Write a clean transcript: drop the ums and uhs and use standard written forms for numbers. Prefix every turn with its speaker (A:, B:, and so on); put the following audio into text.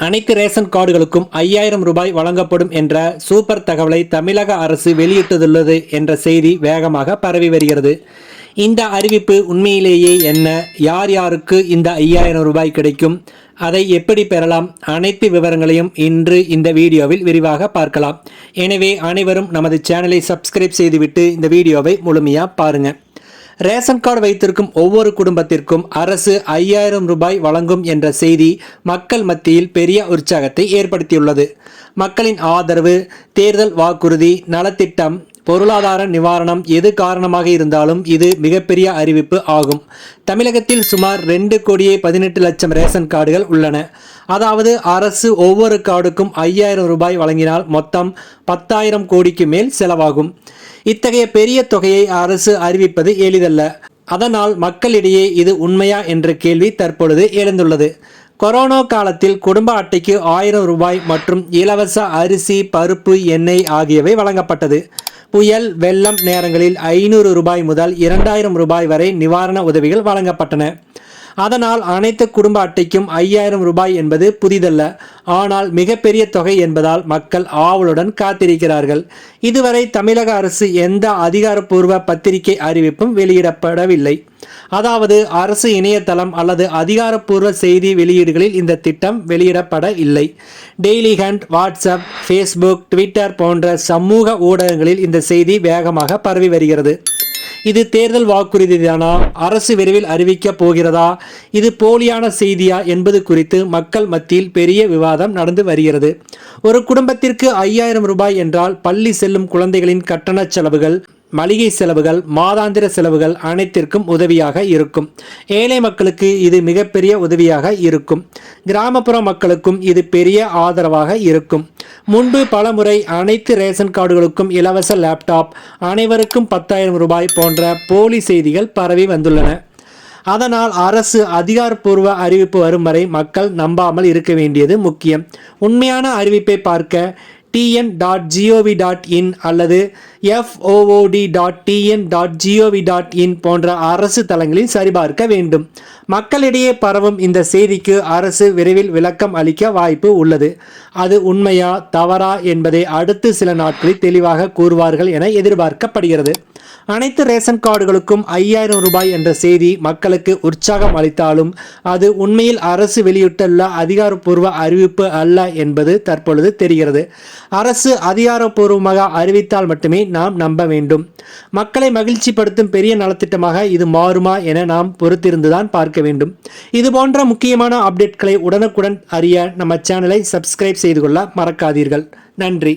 A: அனைத்து ரேஷன் கார்டுகளுக்கும் 5000 ரூபாய் வழங்கப்படும் என்ற சூப்பர் தகவலை தமிழக அரசு வெளியிட்டுள்ளது என்ற செய்தி வேகமாக பரவி வருகிறது. இந்த அறிவிப்பு உண்மையிலேயே என்ன, யார் யாருக்கு இந்த 5000 ரூபாய் கிடைக்கும், அதை எப்படி பெறலாம், அனைத்து விவரங்களையும் இன்று இந்த வீடியோவில் விரிவாக பார்க்கலாம். எனவே அனைவரும் நமது சேனலை சப்ஸ்கிரைப் செய்துவிட்டு இந்த வீடியோவை முழுமையாக பாருங்கள். ரேஷன் கார்டு வைத்திருக்கும் ஒவ்வொரு குடும்பத்திற்கும் அரசு 5000 ரூபாய் வழங்கும் என்ற செய்தி மக்கள் மத்தியில் பெரிய உற்சாகத்தை ஏற்படுத்தியுள்ளது. மக்களின் ஆதரவு, தேர்தல் வாக்குறுதி, நலத்திட்டம், பொருளாதார நிவாரணம் எது காரணமாக இருந்தாலும் இது மிகப்பெரிய அறிவிப்பு ஆகும். தமிழகத்தில் சுமார் 2,18,00,000 ரேஷன் கார்டுகள் உள்ளன. அதாவது அரசு ஒவ்வொரு கார்டுக்கும் 5000 ரூபாய் வழங்கினால் மொத்தம் 10,000 கோடிக்கு மேல் செலவாகும். இத்தகைய பெரிய தொகையை அரசு அறிவிப்பது எளிதல்ல. அதனால் மக்களிடையே இது உண்மையா என்ற கேள்வி தற்பொழுது எழுந்துள்ளது. கொரோனா காலத்தில் குடும்ப அட்டைக்கு 1000 ரூபாய் மற்றும் இலவச அரிசி, பருப்பு, எண்ணெய் ஆகியவை வழங்கப்பட்டது. புயல், வெள்ளம் நேரங்களில் 500 ரூபாய் முதல் 2000 ரூபாய் வரை நிவாரண உதவிகள் வழங்கப்பட்டன. அதனால் அனைத்து குடும்ப அட்டைக்கும் 5000 ரூபாய் என்பது புதிதல்ல. ஆனால் மிகப்பெரிய தொகை என்பதால் மக்கள் ஆவலுடன் காத்திருக்கிறார்கள். இதுவரை தமிழக அரசு எந்த அதிகாரப்பூர்வ பத்திரிகை அறிவிப்பும் வெளியிடப்படவில்லை. அதாவது அரசு இணையதளம் அல்லது அதிகாரப்பூர்வ செய்தி வெளியீடுகளில் இந்த திட்டம் வெளியிடப்பட இல்லை. Dailyhunt, WhatsApp, Facebook, Twitter போன்ற சமூக ஊடகங்களில் இந்த செய்தி வேகமாக பரவி வருகிறது. இது தேர்தல் வாக்குறுதிதானா, அரசு விரைவில் அறிவிக்க போகிறதா, இது போலியான செய்தியா என்பது குறித்து மக்கள் மத்தியில் பெரிய விவாதம் நடந்து வருகிறது. ஒரு குடும்பத்திற்கு 5000 ரூபாய் என்றால் பள்ளி செல்லும் குழந்தைகளின் கட்டண செலவுகள், மளிகை செலவுகள், மாதாந்திர செலவுகள் அனைத்திற்கும் உதவியாக இருக்கும். ஏழை மக்களுக்கு இது மிகப்பெரிய உதவியாக இருக்கும். கிராமப்புற மக்களுக்கும் இது பெரிய ஆதரவாக இருக்கும். முன்பு பலமுறை அனைத்து ரேஷன் கார்டுகளுக்கும் இலவச லேப்டாப், அனைவருக்கும் 10,000 ரூபாய் போன்ற போலி செய்திகள் பரவி வந்துள்ளன. அதனால் அரசு அதிகாரப்பூர்வ அறிவிப்பு வரும் வரை மக்கள் நம்பாமல் இருக்க வேண்டியது முக்கியம். உண்மையான அறிவிப்பை பார்க்க tn.gov.in அல்லது food.tn.gov.in போன்ற அரசு தளங்களில் சரிபார்க்க வேண்டும். மக்களிடையே பரவும் இந்த செய்திக்கு அரசு விரைவில் விளக்கம் அளிக்க வாய்ப்பு உள்ளது. அது உண்மையா தவறா என்பதை அடுத்து சில நாட்களில் தெளிவாக கூறுவார்கள் என எதிர்பார்க்கப்படுகிறது. அனைத்து ரேஷன் கார்டுகளுக்கும் 5000 ரூபாய் என்ற செய்தி மக்களுக்கு உற்சாகம் அளித்தாலும் அது உண்மையில் அரசு வெளியிட்டுள்ள அதிகாரப்பூர்வ அறிவிப்பு அல்ல என்பது தற்பொழுது தெரிகிறது. அரசு அதிகாரப்பூர்வமாக அறிவித்தால் மட்டுமே நாம் நம்ப வேண்டும். மக்களை மகிழ்ச்சிப்படுத்தும் பெரிய நலத்திட்டமாக இது மாறுமா என நாம் பொறுத்திருந்துதான் பார்க்க வேண்டும். இது போன்ற முக்கியமான அப்டேட்களை உடனுக்குடன் அறிய நம்ம சேனலை சப்ஸ்கிரைப் செய்து கொள்ள மறக்காதீர்கள். நன்றி.